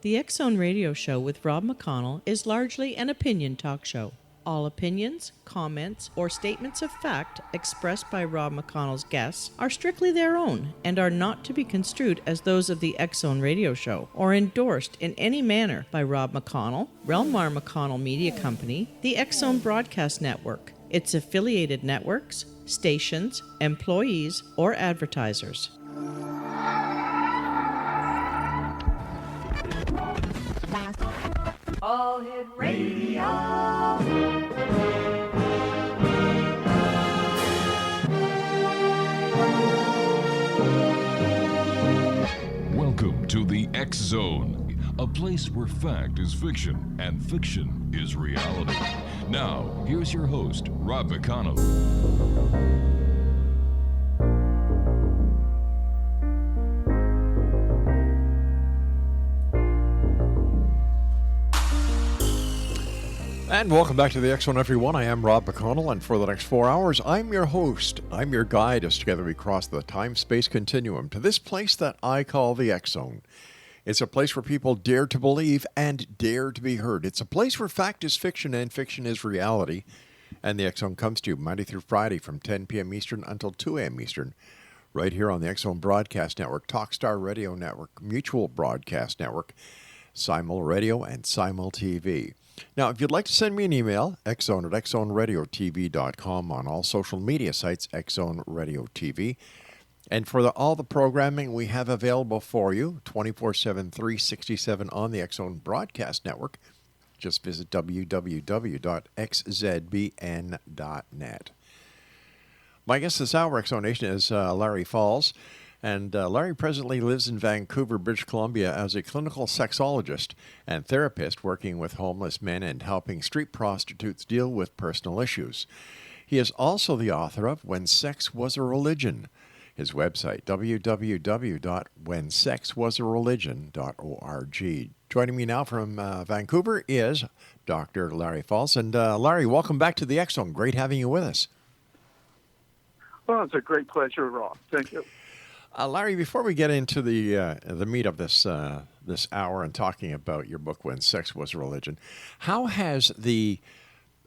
The X Zone Radio Show with Rob McConnell is largely an opinion talk show. All opinions, comments, or statements of fact expressed by Rob McConnell's guests are strictly their own and are not to be construed as those of the X Zone Radio Show or endorsed in any manner by Rob McConnell, Relmar McConnell Media Company, the X Zone Broadcast Network, its affiliated networks, stations, employees, or advertisers. All Hit Radio. Welcome to the X Zone, a place where fact is fiction and fiction is reality. Now, here's your host, Rob McConnell. And welcome back to the X Zone, everyone. I am Rob McConnell, and for the next 4 hours, I'm your host. I'm your guide as together we cross the time-space continuum to this place that I call the X Zone. It's a place where people dare to believe and dare to be heard. It's a place where fact is fiction and fiction is reality. And the X Zone comes to you Monday through Friday from 10 p.m. Eastern until 2 a.m. Eastern, right here on the X Zone Broadcast Network, Talkstar Radio Network, Mutual Broadcast Network, Simul Radio, and Simul TV. Now, if you'd like to send me an email, xzone at xzoneradiotv.com, on all social media sites, Xzone Radio TV. And for all the programming we have available for you, 24/7, 367 on the X Zone Broadcast Network, just visit www.xzbn.net. My guest this hour, X Zone Nation, is Larry Falls. And Larry presently lives in Vancouver, British Columbia as a clinical sexologist and therapist working with homeless men and helping street prostitutes deal with personal issues. He is also the author of When Sex Was a Religion. His website, www.whensexwasareligion.org. Joining me now from Vancouver is Dr. Larry Falls. And Larry, welcome back to the X Zone. Great having you with us. Well, it's a great pleasure, Rob. Thank you. Larry, before we get into the meat of this this hour and talking about your book, When Sex Was a Religion, how has the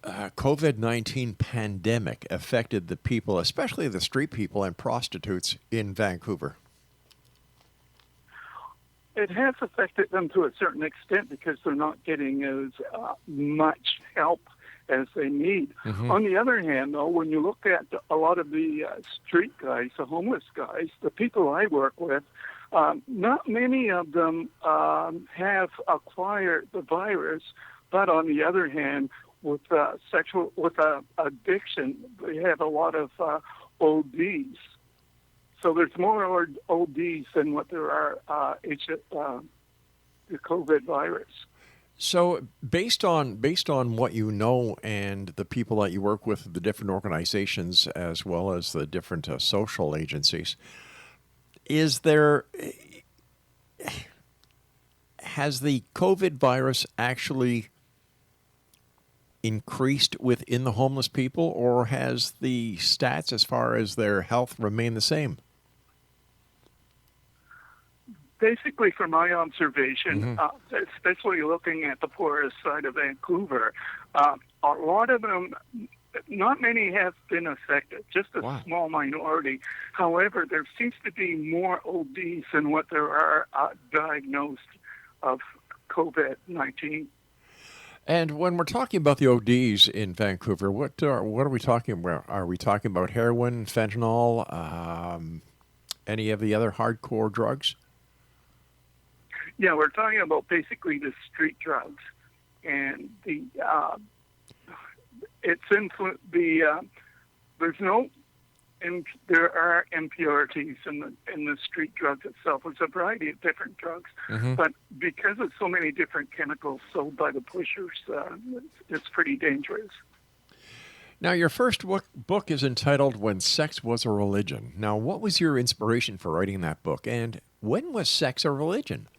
COVID-19 pandemic affected the people, especially the street people and prostitutes in Vancouver? It has affected them to a certain extent because they're not getting as much help as they need. Mm-hmm. On the other hand, though, when you look at a lot of the street guys, the homeless guys, the people I work with, not many of them have acquired the virus. But on the other hand, with addiction, they have a lot of ODs. So there's more ODs than what there are the COVID virus. So based on what you know and the people that you work with, the different organizations as well as the different social agencies, has the COVID virus actually increased within the homeless people, or has the stats as far as their health remained the same? Basically, from my observation, especially looking at the poorest side of Vancouver, a lot of them, not many have been affected, just a small minority. However, there seems to be more ODs than what there are diagnosed of COVID-19. And when we're talking about the ODs in Vancouver, what are we talking about? Are we talking about heroin, fentanyl, any of the other hardcore drugs? Yeah, we're talking about basically the street drugs, and there are impurities in the street drugs itself. It's a variety of different drugs, but because of so many different chemicals sold by the pushers, it's pretty dangerous. Now, your first book is entitled When Sex Was a Religion. Now, what was your inspiration for writing that book, and when was sex a religion?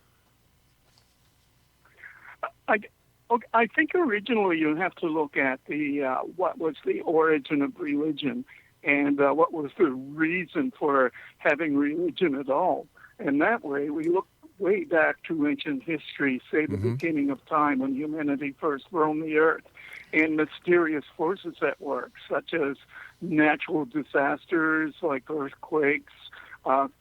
I think originally you have to look at the what was the origin of religion and what was the reason for having religion at all. And that way we look way back to ancient history, say the beginning of time when humanity first roamed the earth, and mysterious forces at work, such as natural disasters like earthquakes,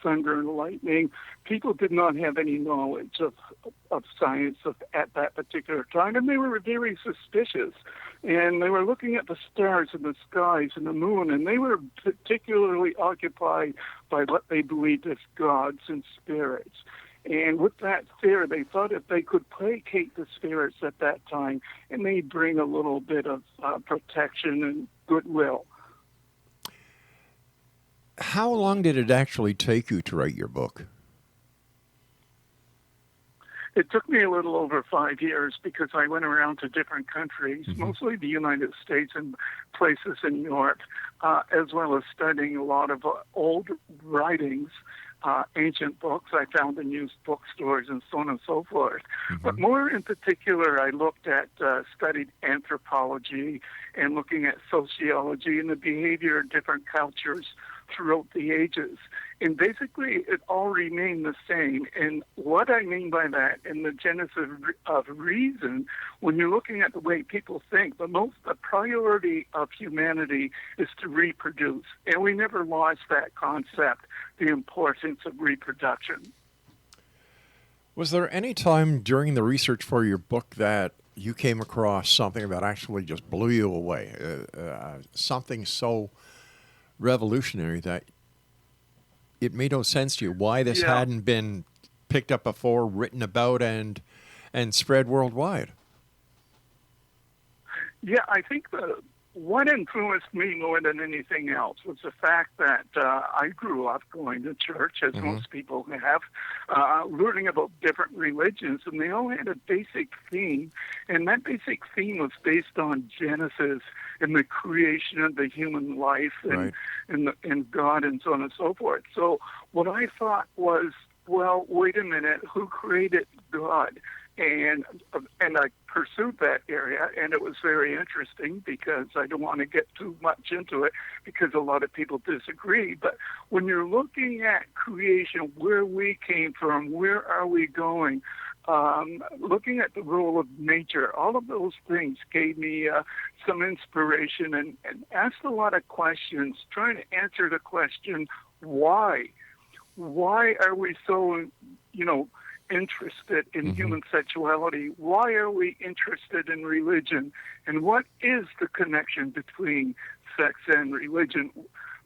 thunder and lightning. People did not have any knowledge of science at that particular time, and they were very suspicious. And they were looking at the stars and the skies and the moon, and they were particularly occupied by what they believed as gods and spirits. And with that fear, they thought if they could placate the spirits at that time, it may bring a little bit of protection and goodwill. How long did it actually take you to write your book? It took me a little over 5 years because I went around to different countries, mostly the United States and places in Europe, as well as studying a lot of old writings, ancient books I found in used bookstores and so on and so forth. But more in particular, I looked at, studied anthropology and looking at sociology and the behavior of different cultures throughout the ages. And basically, it all remained the same. And what I mean by that, in the genesis of reason, when you're looking at the way people think, the priority of humanity is to reproduce. And we never lost that concept, the importance of reproduction. Was there any time during the research for your book that you came across something that actually just blew you away? Something so revolutionary that it made no sense to you why this hadn't been picked up before, written about, and spread worldwide? Yeah, I think what influenced me more than anything else was the fact that I grew up going to church, as most people have, learning about different religions, and they all had a basic theme, and that basic theme was based on Genesis and the creation of the human life and God and so on and so forth. So what I thought was, well, wait a minute, who created God? And I pursued that area, and it was very interesting because I don't want to get too much into it because a lot of people disagree. But when you're looking at creation, where we came from, where are we going, looking at the role of nature, all of those things gave me some inspiration and asked a lot of questions, trying to answer the question, why? Why are we so, interested in human sexuality? Why are we interested in religion? And what is the connection between sex and religion?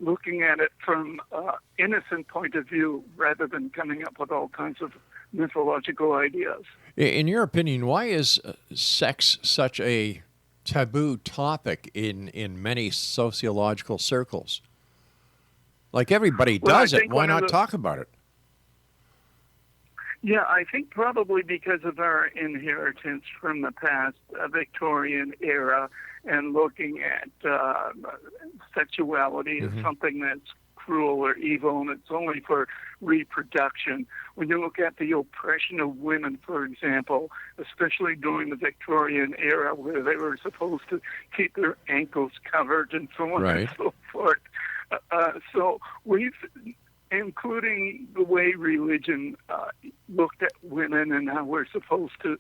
Looking at it from an innocent point of view rather than coming up with all kinds of mythological ideas. In your opinion, why is sex such a taboo topic in many sociological circles? Like everybody does it, why not talk about it? Yeah, I think probably because of our inheritance from the past Victorian era and looking at sexuality as something that's cruel or evil and it's only for reproduction. When you look at the oppression of women, for example, especially during the Victorian era where they were supposed to keep their ankles covered and so on and so forth. So we've, including the way religion looked at women and how we're supposed to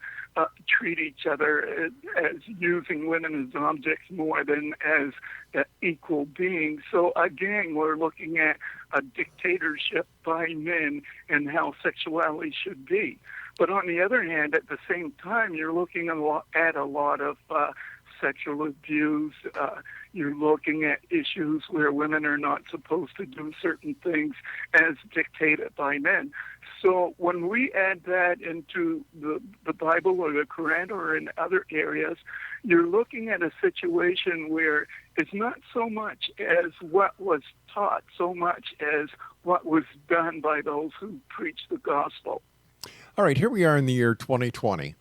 treat each other as using women as objects more than as equal beings. So again, we're looking at a dictatorship by men and how sexuality should be. But on the other hand, at the same time, you're looking at a lot of sexual abuse. You're looking at issues where women are not supposed to do certain things as dictated by men. So when we add that into the Bible or the Quran or in other areas, you're looking at a situation where it's not so much as what was taught, so much as what was done by those who preach the gospel. All right, here we are in the year 2020.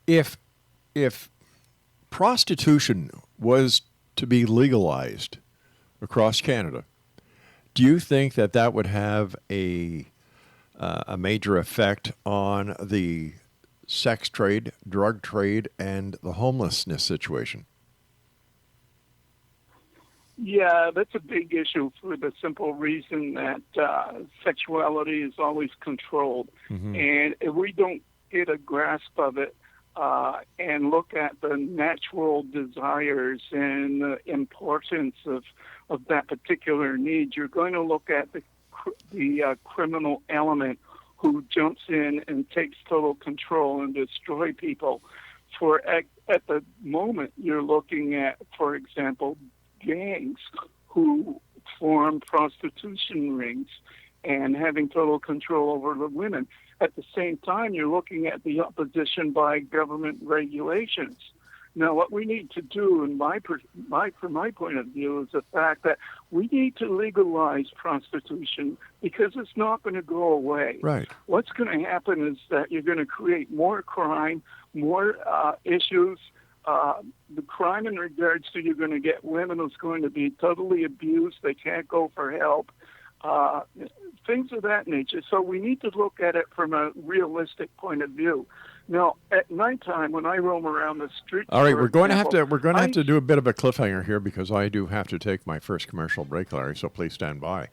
If prostitution was to be legalized across Canada, do you think that would have a major effect on the sex trade, drug trade, and the homelessness situation? Yeah, that's a big issue for the simple reason that sexuality is always controlled. And if we don't get a grasp of it and look at the natural desires and the importance of that particular need, you're going to look at the criminal element who jumps in and takes total control and destroy people. At the moment, you're looking at, for example, gangs who form prostitution rings and having total control over the women. At the same time, you're looking at the opposition by government regulations. Now, what we need to do, from my point of view, is the fact that we need to legalize prostitution because it's not going to go away. Right. What's going to happen is that you're going to create more crime, more issues. The crime in regards to you're going to get women who's going to be totally abused. They can't go for help. Things of that nature. So we need to look at it from a realistic point of view. Now, at nighttime, when I roam around the streets, all right, we're going to have to do a bit of a cliffhanger here because I do have to take my first commercial break, Larry. So please stand by.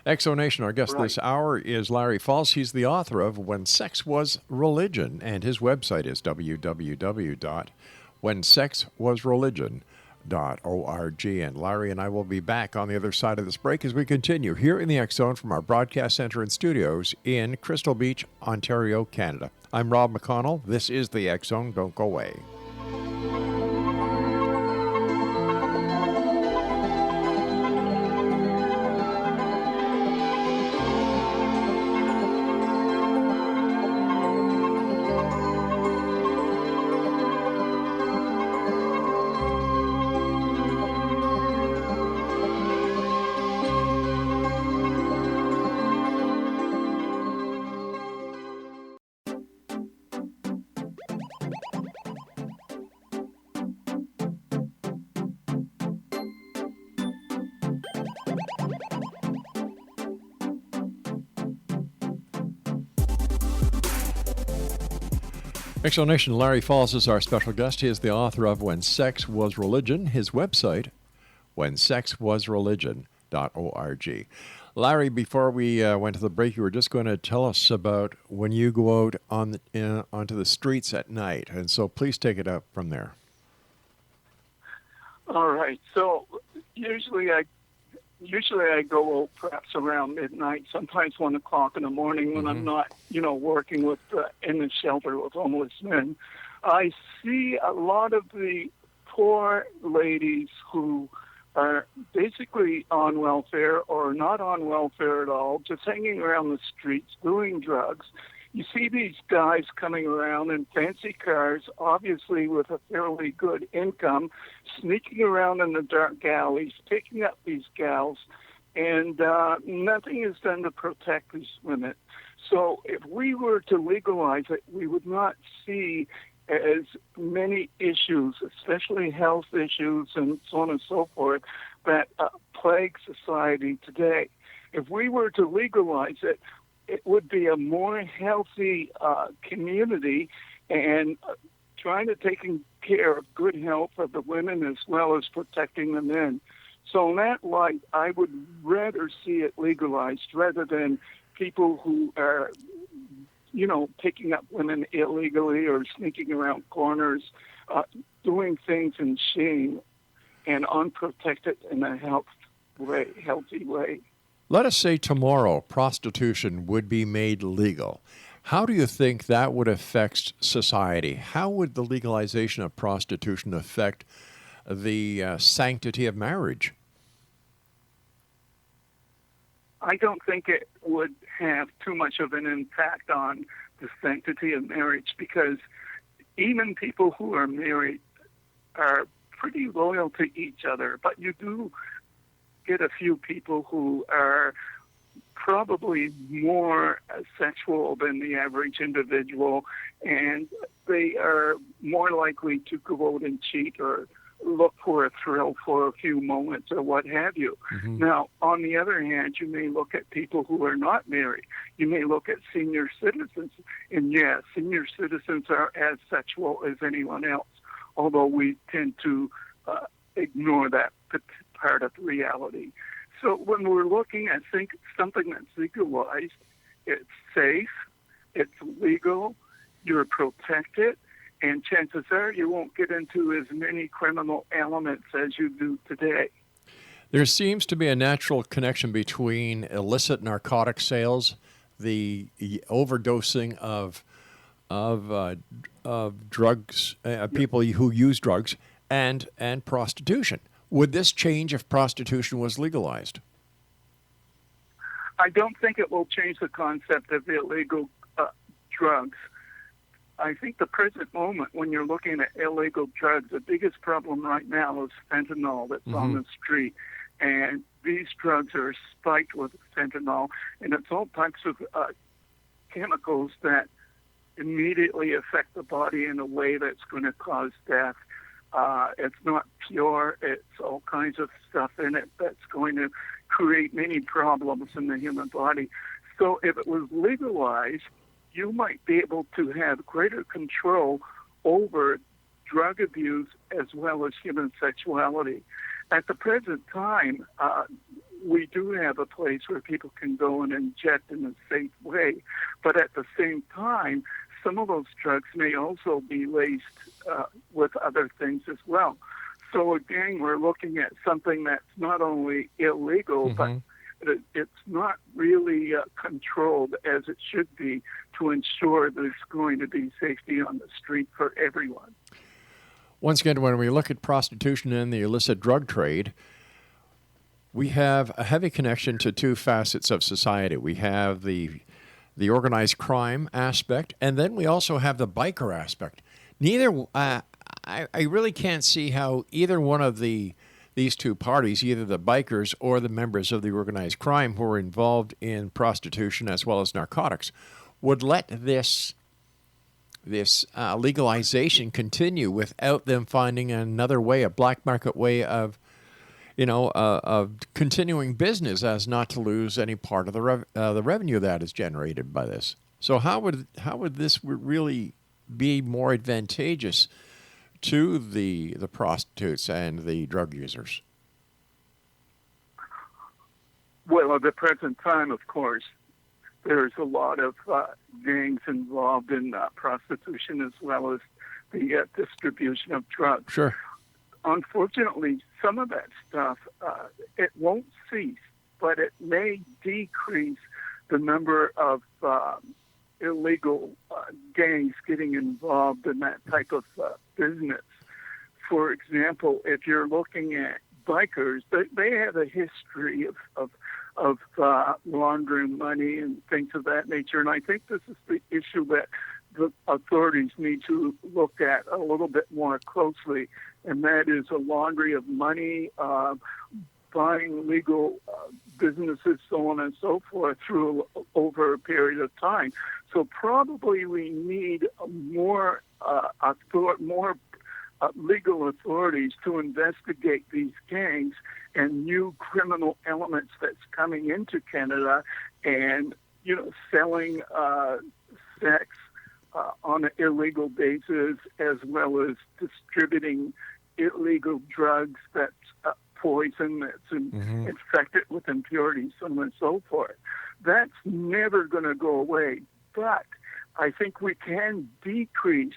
Exonation, our guest this hour is Larry Falls. He's the author of When Sex Was Religion, and his website is www.whensexwasreligion.org. And Larry and I will be back on the other side of this break as we continue here in the X Zone from our broadcast center and studios in Crystal Beach, Ontario, Canada. I'm Rob McConnell. This is the X Zone. Don't go away. Exonation, Larry Falls is our special guest. He is the author of When Sex Was Religion. His website, whensexwasreligion.org. Larry, before we went to the break, you were just going to tell us about when you go out onto the streets at night. And so please take it up from there. All right. So usually I go out perhaps around midnight, sometimes 1 o'clock in the morning when I'm not, working with in the shelter with homeless men. I see a lot of the poor ladies who are basically on welfare or not on welfare at all, just hanging around the streets doing drugs. You see these guys coming around in fancy cars, obviously with a fairly good income, sneaking around in the dark alleys, picking up these gals, and nothing is done to protect these women. So if we were to legalize it, we would not see as many issues, especially health issues and so on and so forth, that plague society today. If we were to legalize it, it would be a more healthy community and trying to take care of good health of the women as well as protecting the men. So in that light, I would rather see it legalized rather than people who are, picking up women illegally or sneaking around corners, doing things in shame and unprotected in a healthy way. Let us say tomorrow prostitution would be made legal. How do you think that would affect society? How would the legalization of prostitution affect the sanctity of marriage? I don't think it would have too much of an impact on the sanctity of marriage because even people who are married are pretty loyal to each other, but you do get a few people who are probably more sexual than the average individual, and they are more likely to go out and cheat or look for a thrill for a few moments or what have you. Now, on the other hand, you may look at people who are not married. You may look at senior citizens, and yes, senior citizens are as sexual as anyone else, although we tend to ignore that part of reality. So when we're looking at something that's legalized, it's safe, it's legal, you're protected, and chances are you won't get into as many criminal elements as you do today. There seems to be a natural connection between illicit narcotic sales, the overdosing of drugs, people who use drugs, and prostitution. Would this change if prostitution was legalized? I don't think it will change the concept of illegal drugs. I think the present moment, when you're looking at illegal drugs, the biggest problem right now is fentanyl that's on the street. And these drugs are spiked with fentanyl, and it's all types of chemicals that immediately affect the body in a way that's going to cause death. It's not pure. It's all kinds of stuff in it that's going to create many problems in the human body. So if it was legalized, you might be able to have greater control over drug abuse as well as human sexuality. At the present time, we do have a place where people can go and inject in a safe way, but at the same time, some of those drugs may also be laced with other things as well. So again, we're looking at something that's not only illegal, but it's not really controlled as it should be to ensure there's going to be safety on the street for everyone. Once again, when we look at prostitution and the illicit drug trade, we have a heavy connection to two facets of society. We have the organized crime aspect, and then we also have the biker aspect. Neither, I really can't see how either one of these two parties, either the bikers or the members of the organized crime who are involved in prostitution as well as narcotics, would let this legalization continue without them finding another way, a black market way of continuing business, as not to lose any part of the revenue that is generated by this. So how would this really be more advantageous to the prostitutes and the drug users? Well, at the present time, of course, there's a lot of gangs involved in prostitution as well as the distribution of drugs. Sure. Unfortunately, some of that stuff, it won't cease, but it may decrease the number of illegal gangs getting involved in that type of business. For example, if you're looking at bikers, they have a history of laundering money and things of that nature, and I think this is the issue that the authorities need to look at a little bit more closely, and that is a laundry of money, buying legal businesses, so on and so forth, over a period of time. So probably we need more legal authorities to investigate these gangs and new criminal elements that's coming into Canada, and selling sex on an illegal basis, as well as distributing illegal drugs that's poison, that's infected with impurities, so on and so forth. That's never going to go away, but I think we can decrease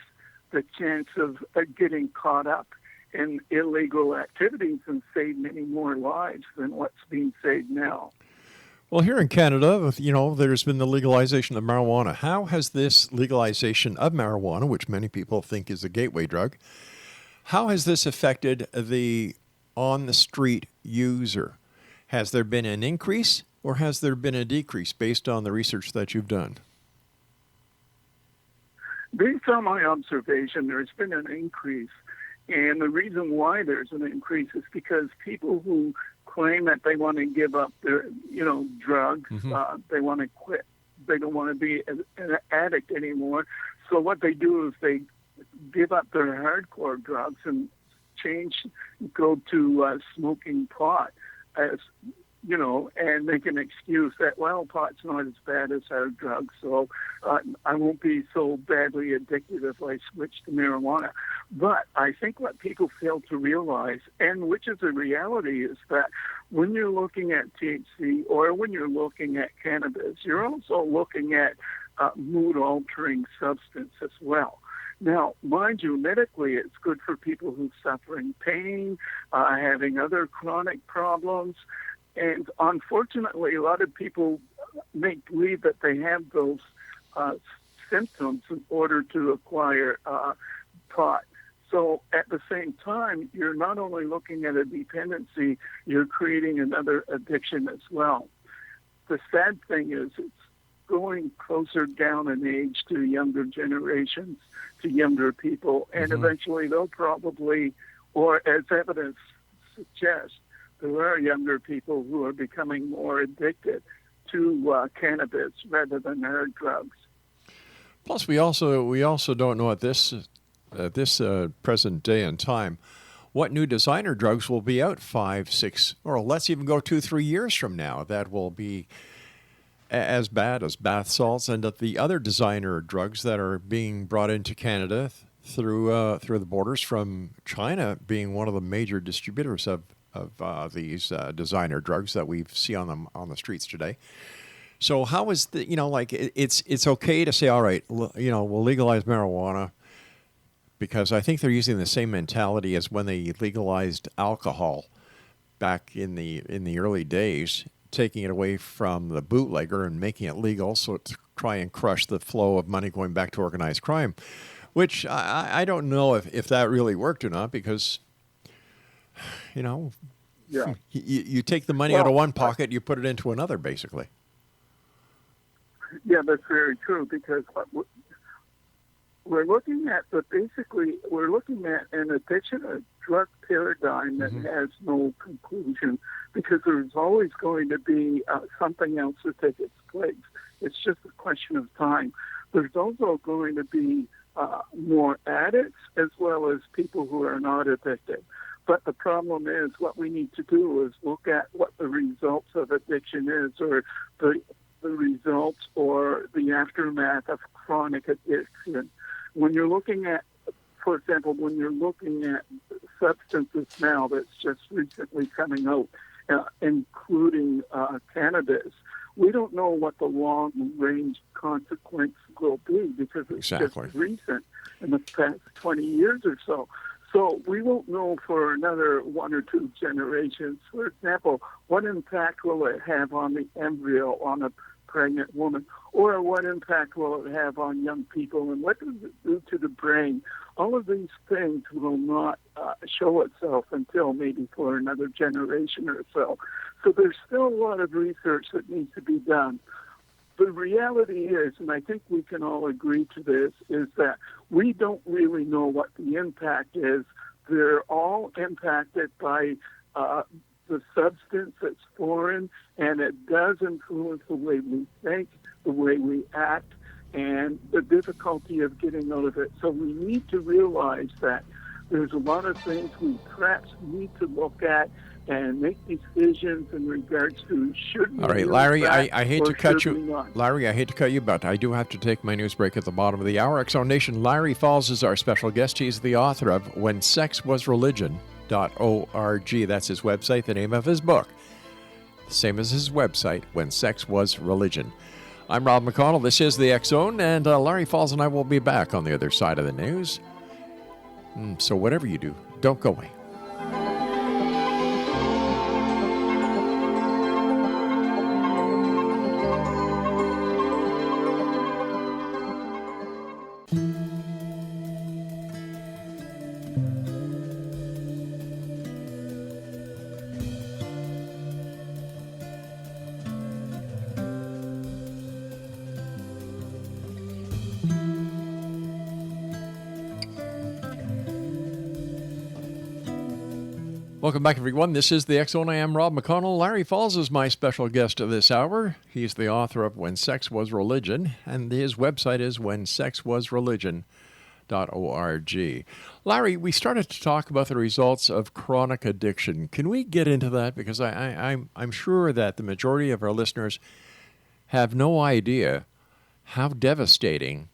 the chance of getting caught up in illegal activities and save many more lives than what's being saved now. Well, here in Canada, there's been the legalization of marijuana. How has this legalization of marijuana, which many people think is a gateway drug, how has this affected the on-the-street user? Has there been an increase or has there been a decrease based on the research that you've done? Based on my observation, there's been an increase. And the reason why there's an increase is because people who claim that they want to give up their, drugs, they want to quit. They don't want to be an addict anymore. So what they do is they give up their hardcore drugs and go to smoking pot as and make an excuse that, well, pot's not as bad as hard drugs, so I won't be so badly addicted if I switch to marijuana. But I think what people fail to realize, and which is a reality, is that when you're looking at THC or when you're looking at cannabis, you're also looking at mood-altering substance as well. Now, mind you, medically, it's good for people who are suffering pain, having other chronic problems. And unfortunately, a lot of people make believe that they have those symptoms in order to acquire pot. So at the same time, you're not only looking at a dependency, you're creating another addiction as well. The sad thing is it's going closer down in age to younger generations, to younger people, and eventually they'll probably, or as evidence suggests, there are younger people who are becoming more addicted to cannabis rather than hard drugs. Plus, we also don't know at this present day and time what new designer drugs will be out 5, 6, or let's even go 2, 3 years from now that will be as bad as bath salts and the other designer drugs that are being brought into Canada through the borders, from China being one of the major distributors of these designer drugs that we see on the streets today. So how is it's okay to say, all right, we'll legalize marijuana, because I think they're using the same mentality as when they legalized alcohol back in the early days, taking it away from the bootlegger and making it legal, so to try and crush the flow of money going back to organized crime, which I don't know if that really worked or not, because you take the money out of one pocket, you put it into another, basically. Yeah, that's very true, because we're looking at an addiction, a drug paradigm that has no conclusion, because there's always going to be something else to take its place. It's just a question of time. There's also going to be more addicts as well as people who are not addicted. But the problem is, what we need to do is look at what the results of addiction is, or the results or the aftermath of chronic addiction. When you're looking at, for example, when you're looking at substances now that's just recently coming out, including cannabis, we don't know what the long-range consequence will be, because it's just recent in the past 20 years or so. So we won't know for another 1 or 2 generations. For example, what impact will it have on the embryo on a pregnant woman, or what impact will it have on young people, and what does it do to the brain? All of these things will not show itself until maybe for another generation or so. So there's still a lot of research that needs to be done. The reality is, and I think we can all agree to this, is that we don't really know what the impact is. They're all impacted by the substance that's foreign, and it does influence the way we think, the way we act, and the difficulty of getting out of it. So we need to realize that there's a lot of things we perhaps need to look at and make decisions in regards to should we. All right, Larry, I hate to cut you. Larry, I hate to cut you, but I do have to take my news break at the bottom of the hour. X-Zone Nation, Larry Falls is our special guest. He's the author of When Sex Was Religion. .org. That's his website, the name of his book. Same as his website, When Sex Was Religion. I'm Rob McConnell. This is the X-Zone, and Larry Falls and I will be back on the other side of the news. So whatever you do, don't go away. Welcome back, everyone. This is the X-Zone. I am Rob McConnell. Larry Falls is my special guest of this hour. He's the author of When Sex Was Religion, and his website is whensexwasreligion.org. Larry, we started to talk about the results of chronic addiction. Can we get into that? Because I'm sure that the majority of our listeners have no idea how devastating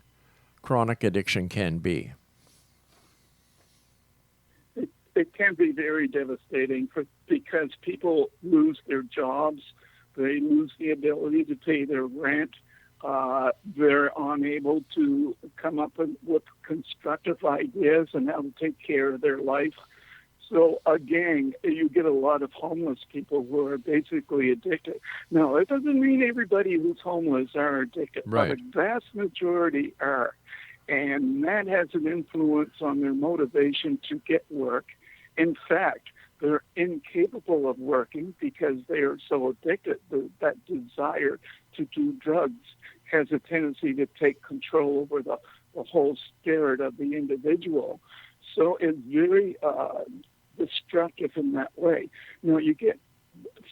chronic addiction can be. It can be very devastating because people lose their jobs. They lose the ability to pay their rent. They're unable to come up with constructive ideas on how to take care of their life. So again, you get a lot of homeless people who are basically addicted. Now, it doesn't mean everybody who's homeless are addicted, Right. but a vast majority are. And that has an influence on their motivation to get work. In fact, they're incapable of working because they are so addicted. That desire to do drugs has a tendency to take control over the whole spirit of the individual. So it's very destructive in that way. You know, you get,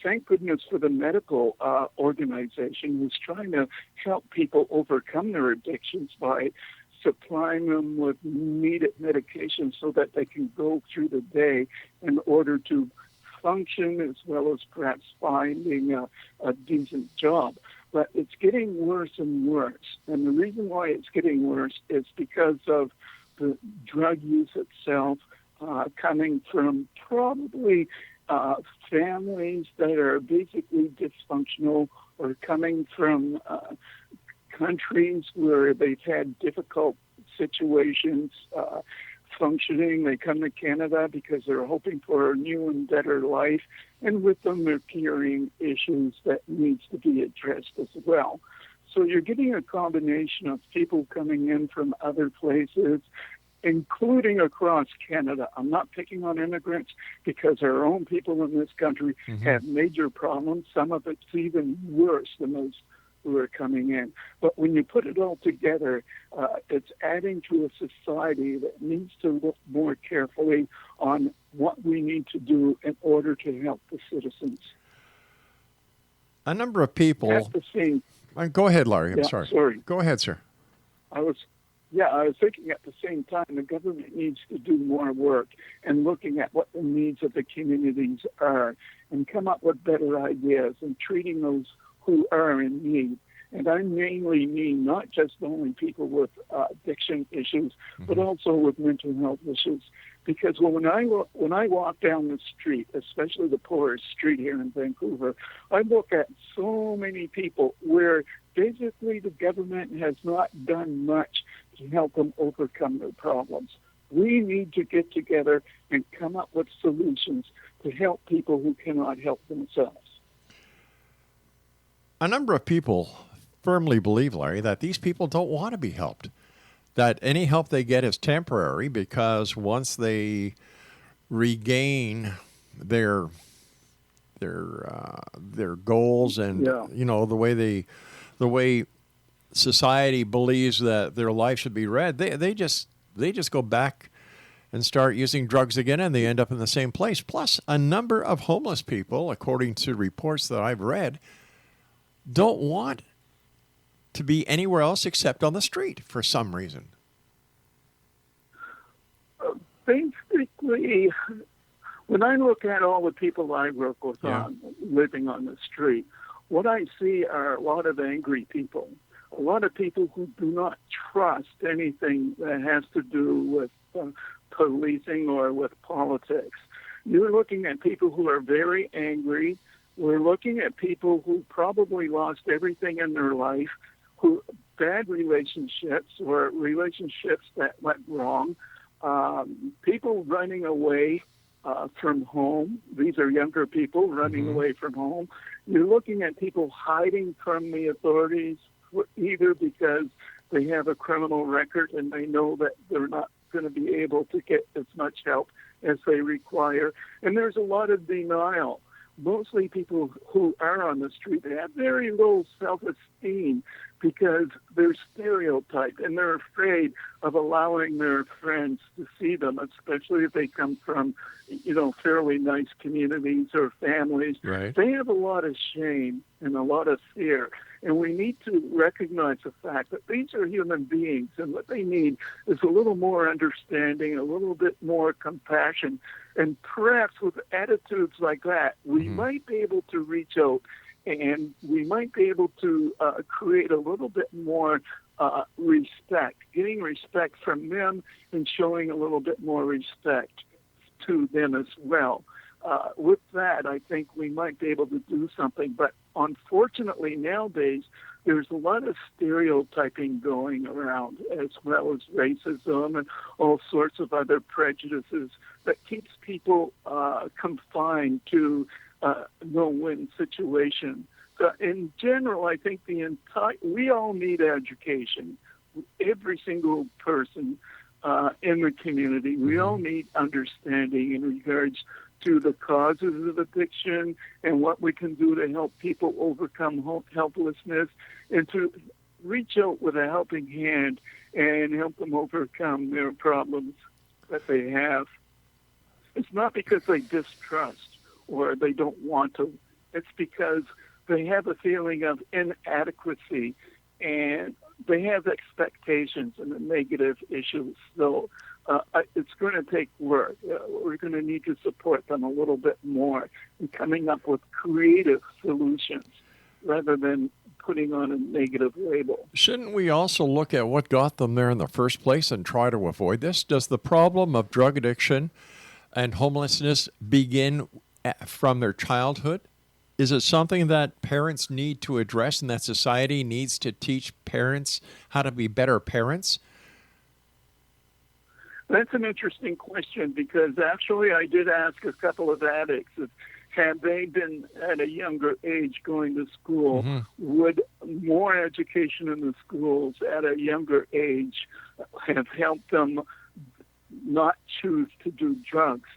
thank goodness for the medical organization who's trying to help people overcome their addictions by supplying them with needed medication so that they can go through the day in order to function as well as perhaps finding a decent job. But it's getting worse and worse. And the reason why it's getting worse is because of the drug use itself coming from probably families that are basically dysfunctional or coming from countries where they've had difficult situations functioning. They come to Canada because they're hoping for a new and better life, and with them they're carrying issues that needs to be addressed as well. So you're getting a combination of people coming in from other places, including across Canada. I'm not picking on immigrants because our own people in this country have major problems. Some of it's even worse than those who are coming in. But when you put it all together, it's adding to a society that needs to look more carefully on what we need to do in order to help the citizens. A number of people... At the same... Go ahead, Larry. I'm Yeah, sorry. sorry. Go ahead, sir. I was thinking at the same time the government needs to do more work and looking at what the needs of the communities are and come up with better ideas and treating those who are in need. And I mainly mean not just only people with addiction issues, but also with mental health issues. Because when I walk down the street, especially the poorest street here in Vancouver, I look at so many people where basically the government has not done much to help them overcome their problems. We need to get together and come up with solutions to help people who cannot help themselves. A number of people firmly believe, Larry, that these people don't want to be helped, that any help they get is temporary because once they regain their goals and you know the way society believes that their life should be read, they just go back and start using drugs again, and they end up in the same place. Plus, a number of homeless people, according to reports that I've read, don't want to be anywhere else except on the street for some reason. Basically, when I look at all the people I work with living on the street, what I see are a lot of angry people, a lot of people who do not trust anything that has to do with policing or with politics. You're looking at people who are very angry. We're looking at people who probably lost everything in their life, who bad relationships or relationships that went wrong, people running away from home. These are younger people running away from home. You're looking at people hiding from the authorities, either because they have a criminal record and they know that they're not going to be able to get as much help as they require. And there's a lot of denial. Mostly people who are on the street, they have very low self-esteem because they're stereotyped and they're afraid of allowing their friends to see them, especially if they come from, fairly nice communities or families. Right. They have a lot of shame and a lot of fear. And we need to recognize the fact that these are human beings, and what they need is a little more understanding, a little bit more compassion. And perhaps with attitudes like that, we might be able to reach out, and we might be able to create a little bit more respect, getting respect from them and showing a little bit more respect to them as well. With that, I think we might be able to do something. But unfortunately, nowadays, there's a lot of stereotyping going around, as well as racism and all sorts of other prejudices that keeps people confined to no-win situation. So in general, I think we all need education. Every single person in the community, we all need understanding in regards to the causes of addiction and what we can do to help people overcome helplessness, and to reach out with a helping hand and help them overcome their problems that they have. It's not because they distrust or they don't want to. It's because they have a feeling of inadequacy and they have expectations and negative issues. So it's going to take work. We're going to need to support them a little bit more in coming up with creative solutions rather than putting on a negative label. Shouldn't we also look at what got them there in the first place and try to avoid this? Does the problem of drug addiction and homelessness begin from their childhood? Is it something that parents need to address and that society needs to teach parents how to be better parents? That's an interesting question, because actually I did ask a couple of addicts if had they been at a younger age going to school, would more education in the schools at a younger age have helped them not choose to do drugs?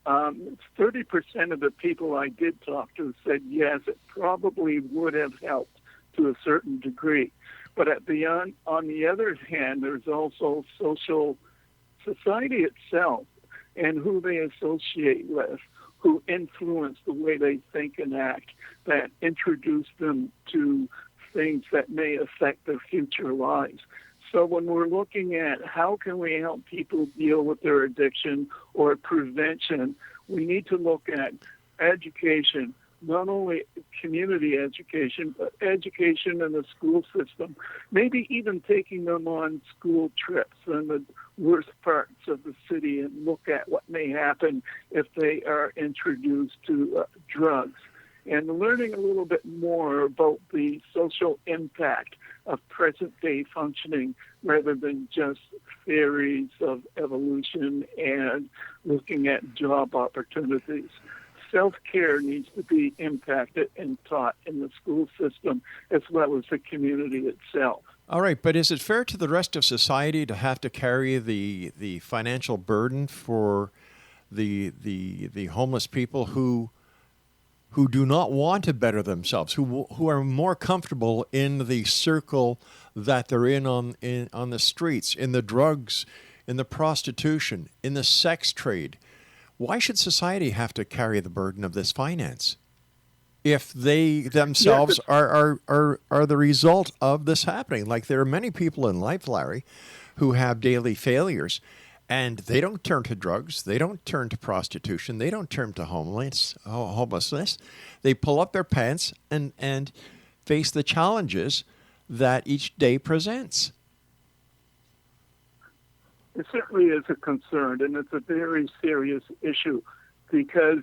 30% of the people I did talk to said yes, it probably would have helped to a certain degree. But on the other hand, there's also society itself and who they associate with, who influence the way they think and act, that introduce them to things that may affect their future lives. So when we're looking at how can we help people deal with their addiction or prevention, we need to look at education, not only community education, but education in the school system, maybe even taking them on school trips in the worst parts of the city and look at what may happen if they are introduced to drugs, and learning a little bit more about the social impact of present-day functioning rather than just theories of evolution and looking at job opportunities. Self-care needs to be impacted and taught in the school system as well as the community itself. All right, but is it fair to the rest of society to have to carry the financial burden for the homeless people who do not want to better themselves, who are more comfortable in the circle that they're in on the streets, in the drugs, in the prostitution, in the sex trade? Why should society have to carry the burden of this finance if they themselves are the result of this happening? Like, there are many people in life, Larry, who have daily failures, and they don't turn to drugs, they don't turn to prostitution, they don't turn to homelessness. They pull up their pants and face the challenges that each day presents. It certainly is a concern, and it's a very serious issue, because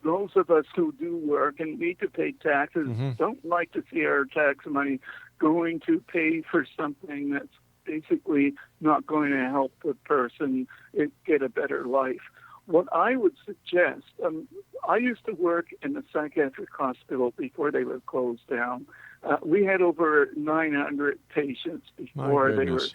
those of us who do work and need to pay taxes don't like to see our tax money going to pay for something that's basically not going to help the person get a better life. What I would suggest, I used to work in a psychiatric hospital before they were closed down. We had over 900 patients before they were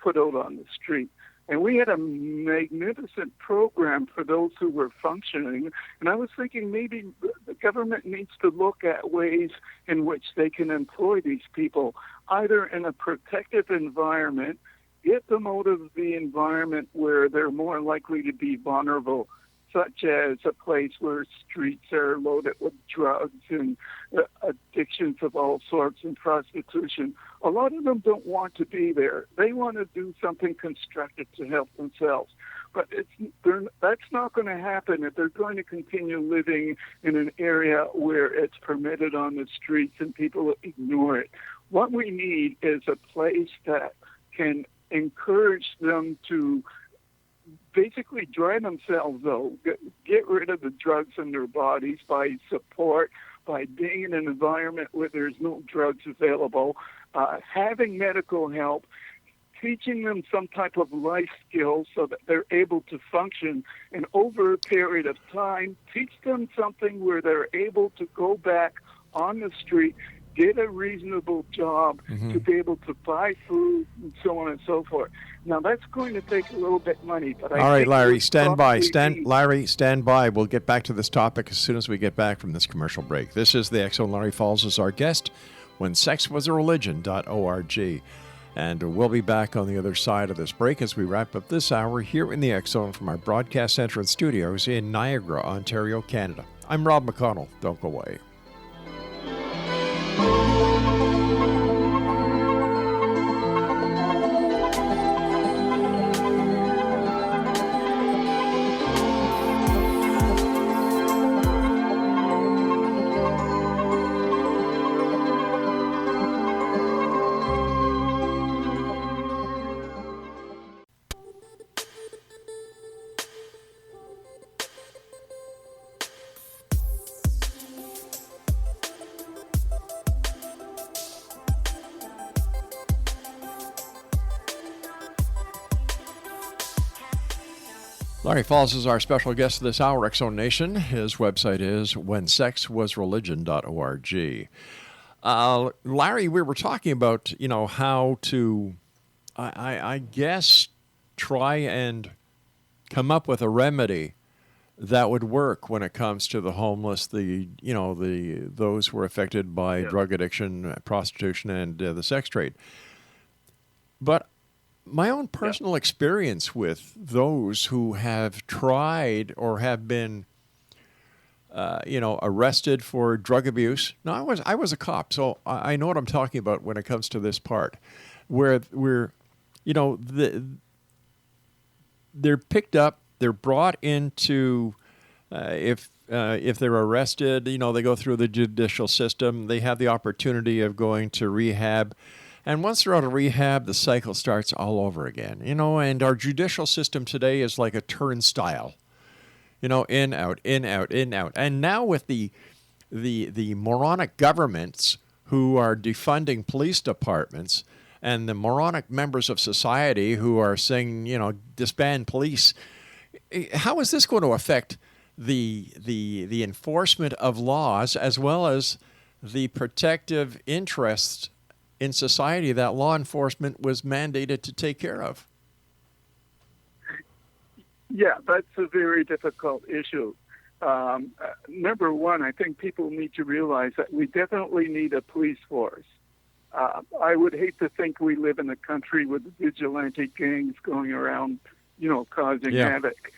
put out on the street. And we had a magnificent program for those who were functioning. And I was thinking maybe the government needs to look at ways in which they can employ these people, either in a protective environment, get them out of the environment where they're more likely to be vulnerable, such as a place where streets are loaded with drugs and addictions of all sorts and prostitution. A lot of them don't want to be there. They want to do something constructive to help themselves. But that's not going to happen if they're going to continue living in an area where it's permitted on the streets and people ignore it. What we need is a place that can encourage them to basically dry themselves, though, get rid of the drugs in their bodies by support, by being in an environment where there's no drugs available, having medical help, teaching them some type of life skills so that they're able to function, and over a period of time, teach them something where they're able to go back on the street, get a reasonable job to be able to buy food and so on and so forth. Now, that's going to take a little bit of money. But all right, Larry, stand by. Larry, stand by. We'll get back to this topic as soon as we get back from this commercial break. This is the X-Zone. Larry Falls is our guest, whensexwasareligion.org. And we'll be back on the other side of this break as we wrap up this hour here in the X-Zone from our broadcast center and studios in Niagara, Ontario, Canada. I'm Rob McConnell. Don't go away. Larry Falls is our special guest this hour, X-Zone Nation. His website is whensexwasreligion.org. Larry, we were talking about, how to, I guess, try and come up with a remedy that would work when it comes to the homeless, those who are affected by drug addiction, prostitution, and the sex trade. But my own personal experience with those who have tried or have been, arrested for drug abuse. Now, I was a cop, so I know what I'm talking about when it comes to this part, where they're picked up, they're brought into, if they're arrested, they go through the judicial system, they have the opportunity of going to rehab. And once they're out of rehab, the cycle starts all over again, and our judicial system today is like a turnstile, in, out, in, out, in, out. And now with the moronic governments who are defunding police departments and the moronic members of society who are saying, disband police, how is this going to affect the enforcement of laws as well as the protective interests in society that law enforcement was mandated to take care of? Yeah, that's a very difficult issue. Number one, I think people need to realize that we definitely need a police force. I would hate to think we live in a country with vigilante gangs going around, causing havoc.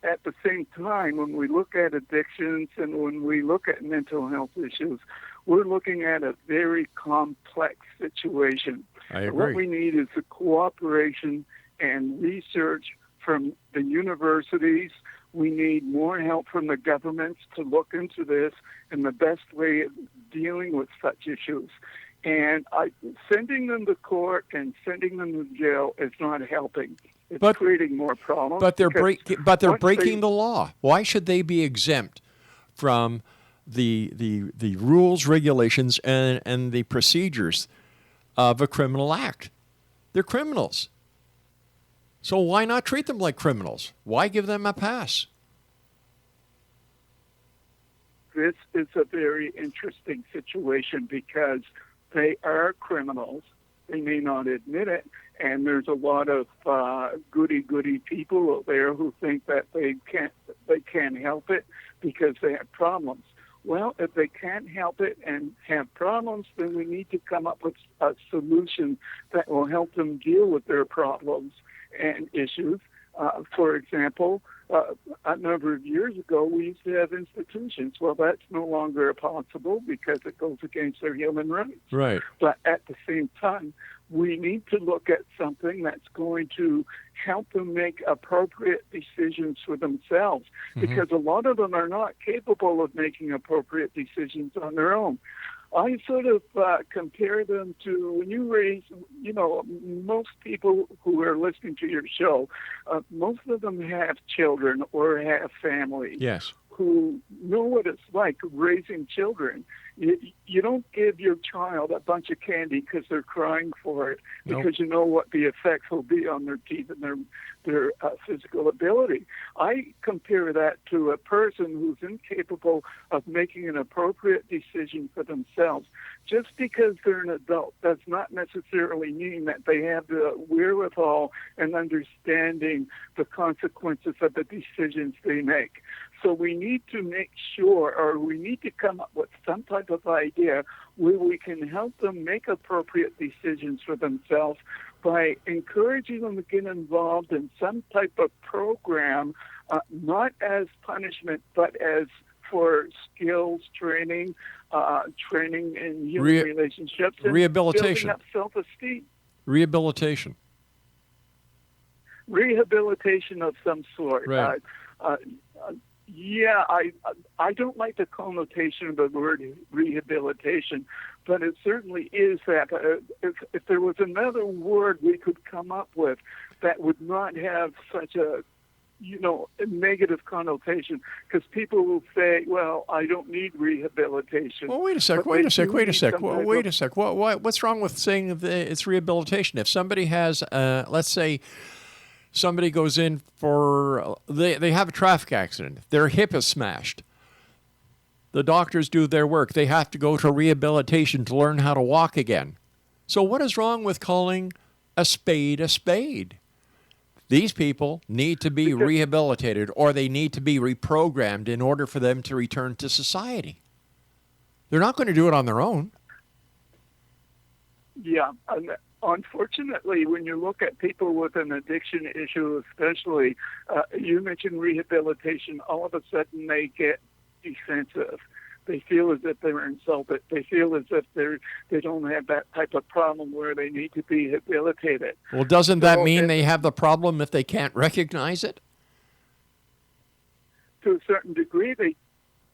At the same time, when we look at addictions and when we look at mental health issues, we're looking at a very complex situation. I agree. What we need is the cooperation and research from the universities. We need more help from the governments to look into this and the best way of dealing with such issues. And sending them to court and sending them to jail is not helping. It's creating more problems. But they're breaking the law. Why should they be exempt from the rules, regulations, and the procedures of a criminal act? They're criminals. So why not treat them like criminals? Why give them a pass? This is a very interesting situation because they are criminals. They may not admit it, and there's a lot of goody-goody people out there who think that they can't help it because they have problems. Well, if they can't help it and have problems, then we need to come up with a solution that will help them deal with their problems and issues. For example, a number of years ago, we used to have institutions. Well, that's no longer possible because it goes against their human rights. Right. But at the same time, we need to look at something that's going to help them make appropriate decisions for themselves, because a lot of them are not capable of making appropriate decisions on their own. I sort of compare them to when you raise, most people who are listening to your show, most of them have children or have families. Yes. Who know what it's like raising children. You don't give your child a bunch of candy because they're crying for it, because you know what the effects will be on their teeth and their physical ability. I compare that to a person who's incapable of making an appropriate decision for themselves. Just because they're an adult does not necessarily mean that they have the wherewithal and understanding the consequences of the decisions they make. So we need to make sure, or we need to come up with some type of idea where we can help them make appropriate decisions for themselves by encouraging them to get involved in some type of program, not as punishment, but as for skills training, training in human relationships, and rehabilitation, building up self-esteem. Rehabilitation of some sort. Right. Yeah, I don't like the connotation of the word rehabilitation, but it certainly is that. If there was another word we could come up with that would not have such a negative connotation, because people will say, well, I don't need rehabilitation. Well, wait a sec. What's wrong with saying it's rehabilitation? If somebody has, let's say, somebody goes in for, they have a traffic accident. Their hip is smashed. The doctors do their work. They have to go to rehabilitation to learn how to walk again. So what is wrong with calling a spade a spade? These people need to be rehabilitated, or they need to be reprogrammed in order for them to return to society. They're not going to do it on their own. Yeah. Unfortunately, when you look at people with an addiction issue, especially, you mentioned rehabilitation, all of a sudden they get defensive. They feel as if they're insulted. They feel as if they don't have that type of problem where they need to be rehabilitated. Well, doesn't that mean they have the problem if they can't recognize it? To a certain degree, they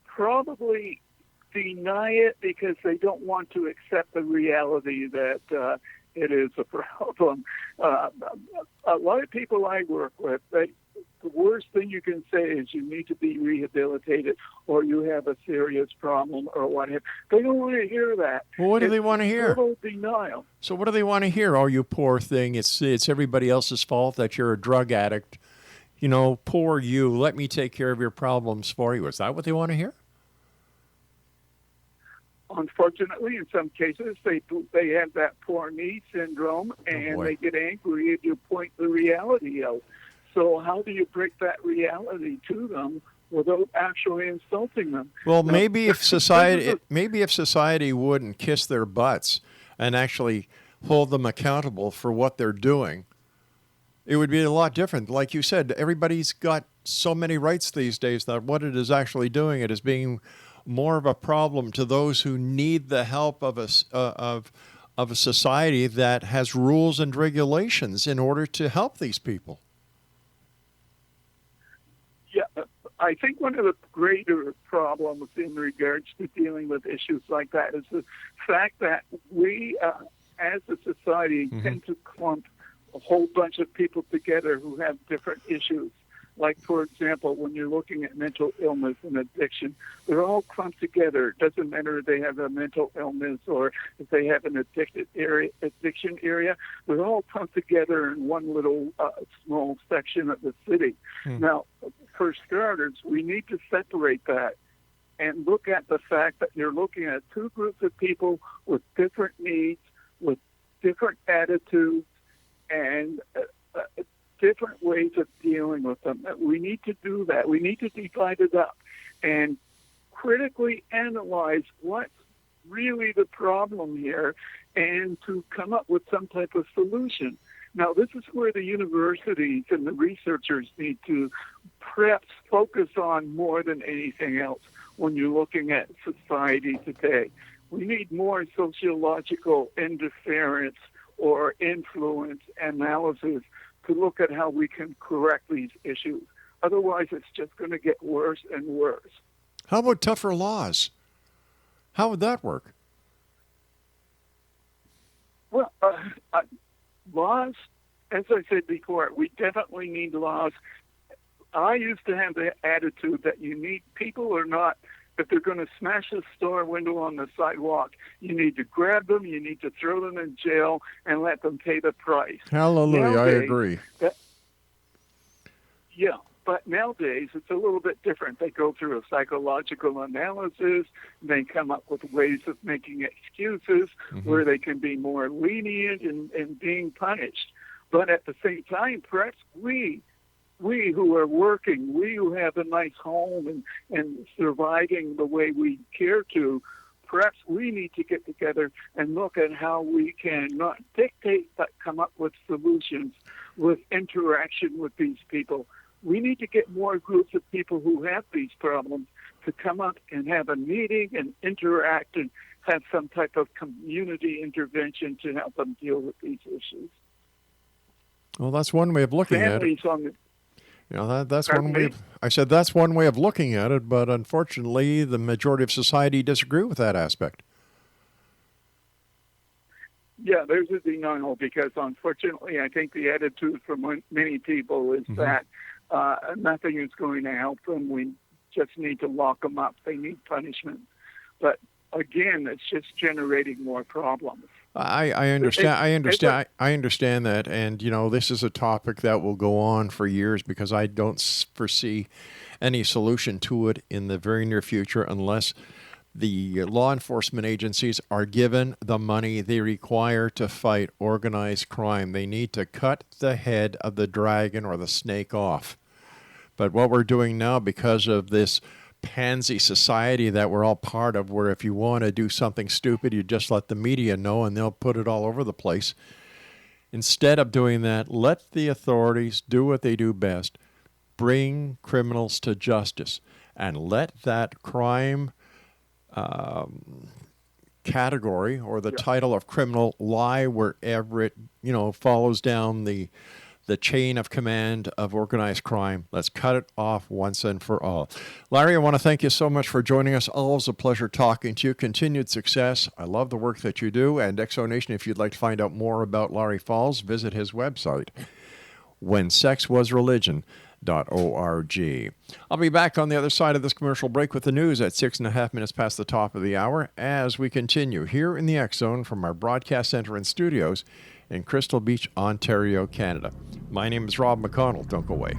probably deny it because they don't want to accept the reality that it is a problem. A lot of people I work with, the worst thing you can say is you need to be rehabilitated or you have a serious problem or whatever. They don't want to hear that. Well, what do they want to hear? Total denial. So what do they want to hear? Oh, you poor thing. It's everybody else's fault that you're a drug addict. Poor you. Let me take care of your problems for you. Is that what they want to hear? Unfortunately, in some cases, they have that poor me syndrome, and they get angry if you point the reality out. So how do you break that reality to them without actually insulting them? Well, maybe if society wouldn't kiss their butts and actually hold them accountable for what they're doing, it would be a lot different. Like you said, everybody's got so many rights these days that what it is actually doing, it is being more of a problem to those who need the help of a society that has rules and regulations in order to help these people. Yeah, I think one of the greater problems in regards to dealing with issues like that is the fact that we, as a society, tend to clump a whole bunch of people together who have different issues. Like, for example, when you're looking at mental illness and addiction, they're all clumped together. It doesn't matter if they have a mental illness or if they have an addiction area. They're all clumped together in one little small section of the city. Now, for starters, we need to separate that and look at the fact that you're looking at two groups of people with different needs, with different attitudes, and different ways of dealing with them. We need to do that. We need to divide it up and critically analyze what's really the problem here and to come up with some type of solution. Now, this is where the universities and the researchers need to perhaps focus on more than anything else when you're looking at society today. We need more sociological interference or influence analysis to look at how we can correct these issues. Otherwise, it's just going to get worse and worse. How about tougher laws? How would that work? Well, laws, as I said before, we definitely need laws. I used to have the attitude that you need people or not. If they're going to smash a store window on the sidewalk, you need to grab them, you need to throw them in jail, and let them pay the price. Hallelujah, Nowadays, I agree. Yeah, but nowadays it's a little bit different. They go through a psychological analysis. They come up with ways of making excuses where they can be more lenient in being punished. But at the same time, perhaps we who are working, we who have a nice home and surviving the way we care to, perhaps we need to get together and look at how we can not dictate but come up with solutions with interaction with these people. We need to get more groups of people who have these problems to come up and have a meeting and interact and have some type of community intervention to help them deal with these issues. Well, that's one way of looking at it. That's one way. I said that's one way of looking at it, but unfortunately, the majority of society disagree with that aspect. Yeah, there's a denial because, unfortunately, I think the attitude from many people is that nothing is going to help them. We just need to lock them up. They need punishment. But again, it's just generating more problems. I understand. I understand that, and this is a topic that will go on for years because I don't foresee any solution to it in the very near future unless the law enforcement agencies are given the money they require to fight organized crime. They need to cut the head of the dragon or the snake off. But what we're doing now, because of this pansy society that we're all part of, where if you want to do something stupid, you just let the media know and they'll put it all over the place. Instead of doing that, let the authorities do what they do best. Bring criminals to justice and let that crime category or the title of criminal lie wherever it follows down the chain of command of organized crime. Let's cut it off once and for all. Larry, I want to thank you so much for joining us. Always a pleasure talking to you. Continued success. I love the work that you do. And Exonation, if you'd like to find out more about Larry Falls, visit his website, whensexwasreligion.org. I'll be back on the other side of this commercial break with the news at 6.5 minutes past the top of the hour as we continue here in the X Zone from our broadcast center and studios in Crystal Beach, Ontario, Canada. My name is Rob McConnell. Don't go away.